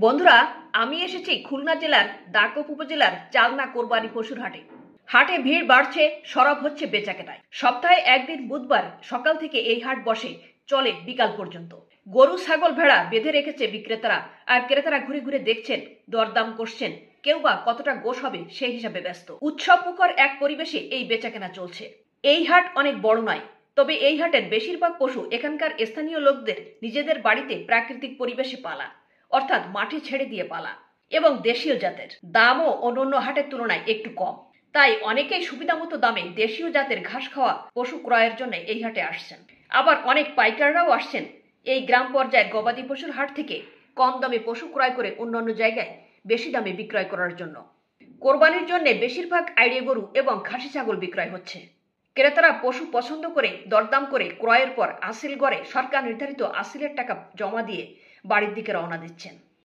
বন্ধুরা, আমি এসেছি খুলনা জেলার দাকোপ উপজেলার চালনা কোরবানি পশুর হাটে। হাটে ভিড় বাড়ছে, সরব হচ্ছে বেচাকেনায়। সপ্তাহে একদিন বুধবার সকাল থেকে এই হাট বসে, চলে বিকাল পর্যন্ত। গরু, ছাগল, ভেড়া বেঁধে রেখেছে বিক্রেতারা, আর ক্রেতারা ঘুরে ঘুরে দেখছেন, দরদাম করছেন। কেউ বা কতটা গোশ হবে সেই হিসাবে ব্যস্ত। উৎসব মুখর এক পরিবেশে এই বেচাকেনা চলছে। এই হাট অনেক বড় নয়, তবে এই হাটের বেশিরভাগ পশু এখানকার স্থানীয় লোকদের নিজেদের বাড়িতে প্রাকৃতিক পরিবেশে পালা, অর্থাৎ মাঠে ছেড়ে দিয়ে পালা, এবং দেশীয় জাতের। দামও অন্যান্য হাটের তুলনায় একটু কম। তাই অনেকেই সুবিধা মতো দামে দেশীয় জাতের ঘাস খাওয়া পশু ক্রয়ের জন্য এই হাটে আসছেন। আবার অনেক পাইকাররাও আসছেন এই গ্রাম পর্যায়ের গবাদি পশুর হাট থেকে কম দামে পশু ক্রয় করে অন্যান্য জায়গায় বেশি দামে বিক্রয় করার জন্য। কোরবানির জন্য বেশিরভাগ আইড়ে গরু এবং খাসি ছাগল বিক্রয় হচ্ছে। ক্রেতারা পশু পছন্দ করে দরদাম করে ক্রয়ের পর আসিল গড়ে সরকার নির্ধারিত আসিলের টাকা জমা দিয়ে বাড়ির দিকে রওনা দিচ্ছেন।